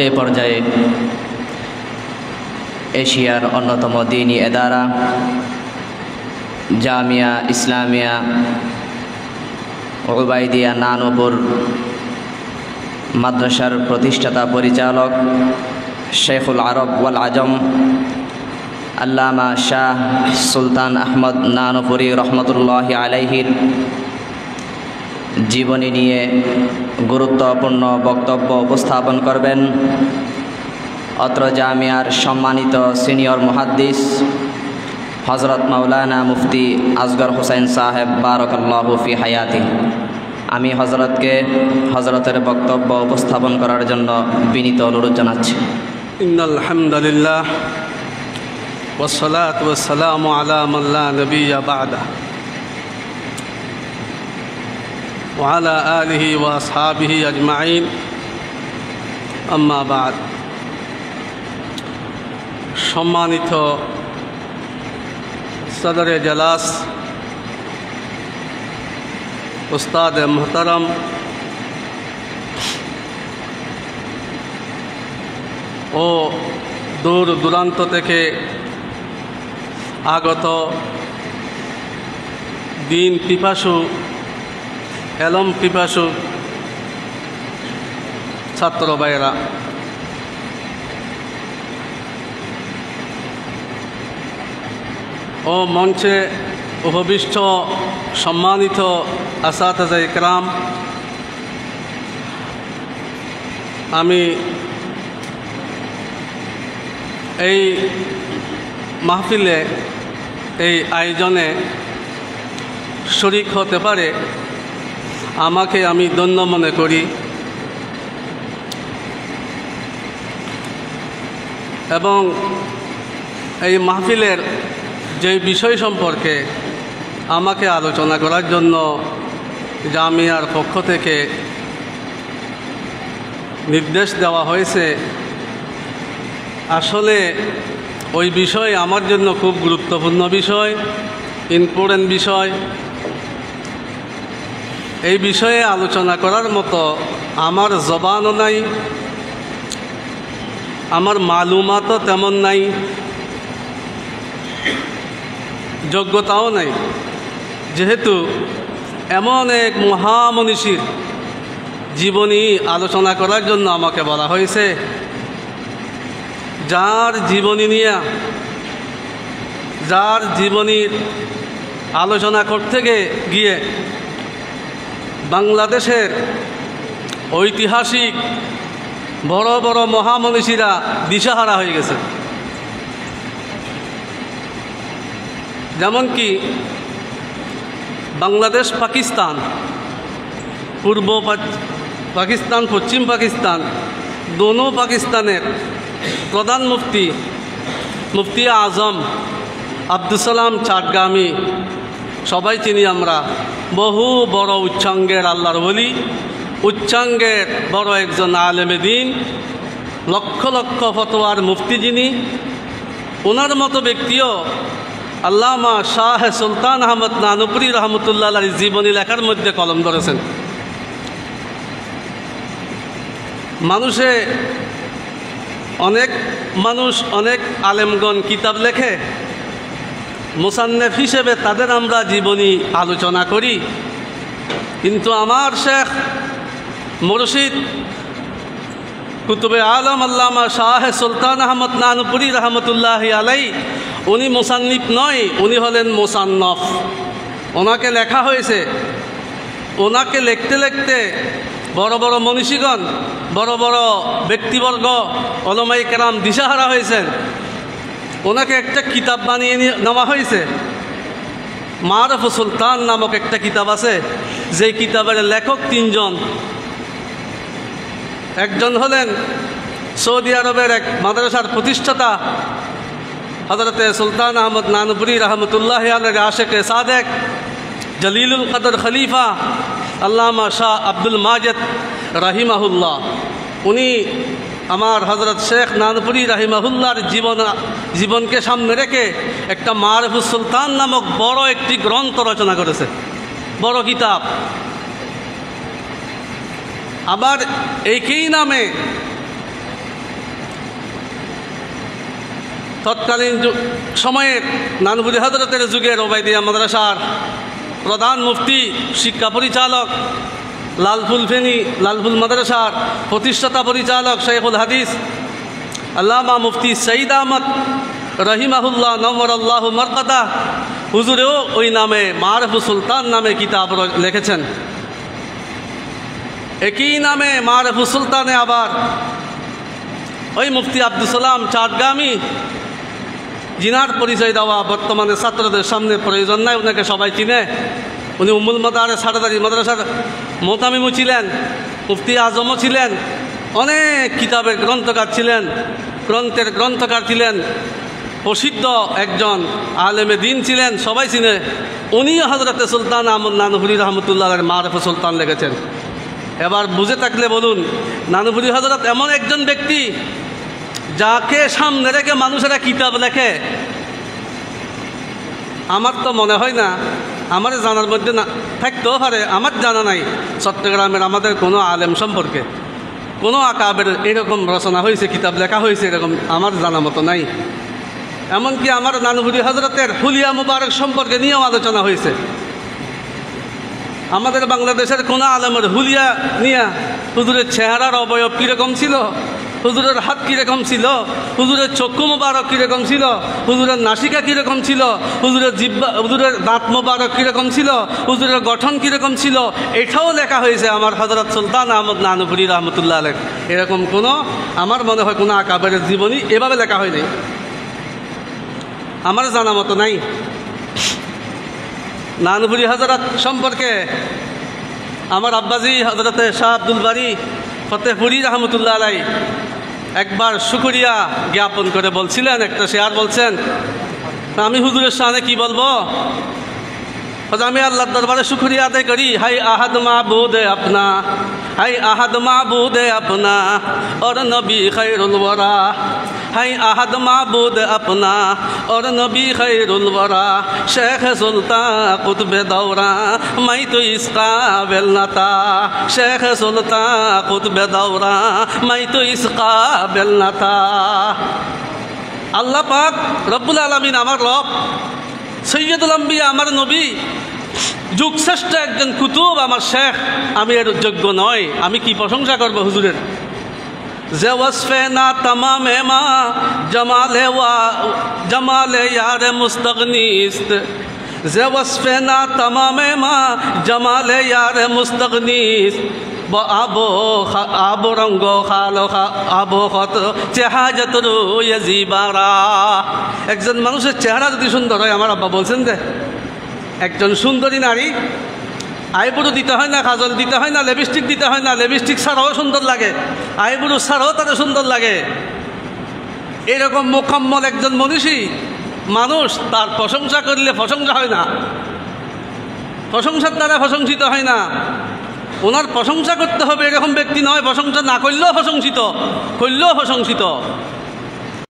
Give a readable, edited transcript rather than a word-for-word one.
এ পর্যায়ে এশিয়ার অন্যতম দ্বীনী এদারা জামিয়া ইসলামিয়া উবাইদিয়া নানুপুর মাদ্রাসার প্রতিষ্ঠাতা পরিচালক শেখুল আরব ওয়াল আজম আল্লামা শাহ সুলতান আহমদ নানুপুরি রহমতুল্লাহি আলাইহির জীবনী নিয়ে গুরুত্বপূর্ণ বক্তব্য উপস্থাপন করবেন অত্র জামিয়ার সম্মানিত সিনিয়র মুহাদ্দিস হযরত মাওলানা মুফতি আসগর হোসেন সাহেব বারাকাল্লাহু ফি হায়াতি। আমি হযরতকে হযরতের বক্তব্য উপস্থাপন করার জন্য বিনীত অনুরোধ জানাচ্ছি। ইন্নাল হামদুলিল্লাহ ওয়াসসালাতু ওয়াসসালামু আলা মান লা নাবিয়্যা বা'দা ওয়া আলা আলিহি ওয়া আসহাবিহি আজমাইন আম্মা বা'দ। সম্মানিত সদরে জলাস উস্তাদ মোহতারম, ও দূর দূরান্ত থেকে আগত দিন পিপাসু এলম পিপাসু ছাত্র ভাইয়েরা, ও মঞ্চে উপবিষ্ট সম্মানিত আসাতিজা ইকরাম, আমি এই মাহফিলে এই আয়োজনে শরীক হতে পারে আমাকে আমি ধন্য মনে করি এবং এই মাহফিলের যে বিষয় সম্পর্কে আমাকে আলোচনা করার জন্য জামিয়ার পক্ষ থেকে নির্দেশ দেওয়া হয়েছে, আসলে ওই বিষয় আমার জন্য খুব গুরুত্বপূর্ণ বিষয়, ইম্পর্টেন্ট বিষয়। এই বিষয়ে আলোচনা করার মতো আমার জবানও নাই, আমার মালুমাতও তেমন নাই, যোগ্যতাও নাই, যেহেতু এমন এক মহামনীষীর জীবনী আলোচনা করার জন্য আমাকে বলা হয়েছে, যার জীবনী নিয়ে যার জীবনীর আলোচনা করতে গিয়ে বাংলাদেশের ঐতিহাসিক বড় বড় মহামনীষীরা দিশাহারা হয়ে গেছে। যেমন কি বাংলাদেশ পাকিস্তান, পূর্ব পাকিস্তান পশ্চিম পাকিস্তান, দোনো পাকিস্তানের প্রধান মুফতি আজম আব্দুল সালাম চাটগামি, সবাই চিনি আমরা, বহু বড় উচ্চাঙ্গের আল্লাহর ওলি, উচ্চাঙ্গের বড় একজন আলেমে দ্বীন, লক্ষ লক্ষ ফতোয়ার মুফতি যিনি, ওনার মতো ব্যক্তিও আল্লামা শাহ সুলতান আহমদ নানুপুরি রহমতুল্লাহ আলাইহির জীবনী লেখার মধ্যে কলম ধরেছেন। মানুষ অনেক আলেমগণ কিতাব লেখে, মুসান্নেফ হিসেবে তাদের আমরা জীবনী আলোচনা করি, কিন্তু আমার শেখ মুর্শিদ কুতুবে আলম আল্লামা শাহ সুলতান আহমদ নানুপুরি রহমতুল্লাহি আলাই, উনি মুসান্নিফ নয়, উনি হলেন মুসান্নফ। ওনাকে লেখা হয়েছে, ওনাকে লিখতে লিখতে বড় বড় মনীষীগণ, বড় বড় ব্যক্তিবর্গ, ওলামায়ে কেরাম দিশাহারা হয়েছেন। ওনাকে একটা কিতাব বানিয়ে নেওয়া হয়েছে, মারুফ সুলতান নামক একটা কিতাব আছে, যেই কিতাবের লেখক তিনজন। একজন হলেন সৌদি আরবের এক মাদ্রাসার প্রতিষ্ঠাতা হযরতে সুলতান আহমদ নানুপুরি রহমতুল্লাহ আলাইহির আশিকে সাদেক, জলিলুল কদর খলিফা আল্লামা শাহ আব্দুল মাজেদ রাহিমাহুল্লাহ। উনি আমার হযরত শেখ নানুপুরি রাহিমাহুল্লাহর জীবনকে সামনে রেখে একটা মারুফুস সুলতান নামক বড় একটি গ্রন্থ রচনা করেছে, বড় কিতাব। আবার একই নামে তৎকালীন সময়ে নানুপুরি হজরতের যুগের ওবায়দিয়া মাদ্রাসার প্রধান মুফতি, শিক্ষা পরিচালক, লালফুল মাদ্রাসার প্রতিষ্ঠাতা পরিচালক শেখুল হাদিস আল্লামা মুফতি সঈদ আহমদ রহিমাহুল্লাহ নওয়ারাল্লাহু মারকাদা হুজুরেও ওই নামে মারফুস সুলতান নামে কিতাব লিখেছেন। একই নামে মারফুস সুলতানে আবার ওই মুফতি আব্দুল সালাম চাটগামী, জিনার পরিচয় দেওয়া বর্তমানে ছাত্রদের সামনে প্রয়োজন নাই, ওনাকে সবাই চিনে। উনি উম্মুল মাদারে সারদারি মাদ্রাসার মোতামিমও ছিলেন, মুফতি আজমও ছিলেন, অনেক কিতাবের গ্রন্থকার ছিলেন, গ্রন্থের গ্রন্থকার ছিলেন, প্রসিদ্ধ একজন আলেমে দিন ছিলেন, সবাই চিনে। উনিও হজরতে সুলতান আহমদ নানুপুরি রহমতুল্লাহের মারফুস সুলতান লিখেছেন। এবার বুঝে থাকলে বলুন, নানুপুরি হজরত এমন একজন ব্যক্তি যাকে সামনে রেখে মানুষেরা কিতাব লেখে। আমার তো মনে হয় না, আমার জানার মধ্যে না থাকতেও পারে, আমার জানা নাই চট্টগ্রামের আমাদের কোনো আলেম সম্পর্কে কোনো আকাবের এরকম রচনা হয়েছে, কিতাব লেখা হয়েছে, এরকম আমার জানা মতো নাই। এমনকি আমার নানুপুরি হজরতের হুলিয়া মুবারক সম্পর্কে নিয়েও আলোচনা হয়েছে। আমাদের বাংলাদেশের কোনো আলেমের হুলিয়া নিয়ে হুজুরের চেহারার অবয়ব কীরকম ছিল, হুজুরের হাত কীরকম ছিল, হুজুরের চক্ষু মুবারক কীরকম ছিল, হুজুরের নাসিকা কীরকম ছিল, হুজুরের জিব্বা, হুজুরের দাঁত মুবারক কীরকম ছিল, হুজুরের গঠন কীরকম ছিল, এটাও লেখা হয়েছে আমার হজরত সুলতান আহমদ নানুপুরি রহমতুল্লাহ আলাইহ। এরকম কোনো আমার মনে হয় কোনো আকাবের জীবনী এভাবে লেখা হয় নাই, আমার জানা মতো নাই। নানুপুরি হজরত সম্পর্কে আমার আব্বাজি হজরতে শাহ আব্দুল বারী ফতেহপুরি রহমতুল্লাহ আলাইহ একবার শুকরিয়া জ্ঞাপন করে বলছিলেন, একটা শেয়ার বলছেন, আমি হুজুরের সামনে কি বলবো, আমি আল্লাহর দরবারে শুকরিয়া আদায় করি। হাই আহাদ মাবুদ আপনা, হাই আহাদ মাবুদ আপনা और नबी खैरुल वरा, हाय अहद माबूद अपना और नबी खैरुल वरा, शेख सुल्तान कुतुब दौरा मैं तो इसका काबिल न था, शेख सुल्तान कुतुब दौरा मैं तो इसका काबिल न था। আল্লাহ পাক রব্বুল আলামিন আমার রব, সৈয়দুল আম্বিয়া আমার নবী, যুগশ্রেষ্ঠ একজন কুতুব আমার শেখ, আমি এর যোগ্য নয়। আমি কি প্রশংসা করবো হুজুরের? যে ওয়াসফে না তামামে মা জমালে ইয়ারে মুস্তাগনিস্ত, যে ওয়াসফে না তামামে মা জমালে ইয়ারে মুস্তাগনিস্ত, আবো রঙ্গ খালো আবো খত চেহাজত রুইজিবারা। একজন মানুষের চেহারা যদি সুন্দর হয়, আমার আব্বা বলছেন যে একজন সুন্দরী নারী আইবুড়ো দিতে হয় না, কাজল দিতে হয় না, লিপস্টিক দিতে হয় না, লিপস্টিক ছাড়াও সুন্দর লাগে, আইবুড়ো ছাড়াও তাদের সুন্দর লাগে। এরকম মোকাম্মল একজন মনীষী মানুষ, তার প্রশংসা করলে প্রশংসা হয় না, প্রশংসার দ্বারা প্রশংসিত হয় না। ওনার প্রশংসা করতে হবে এরকম ব্যক্তি নয়, প্রশংসা না করলেও প্রশংসিত, করলেও প্রশংসিত।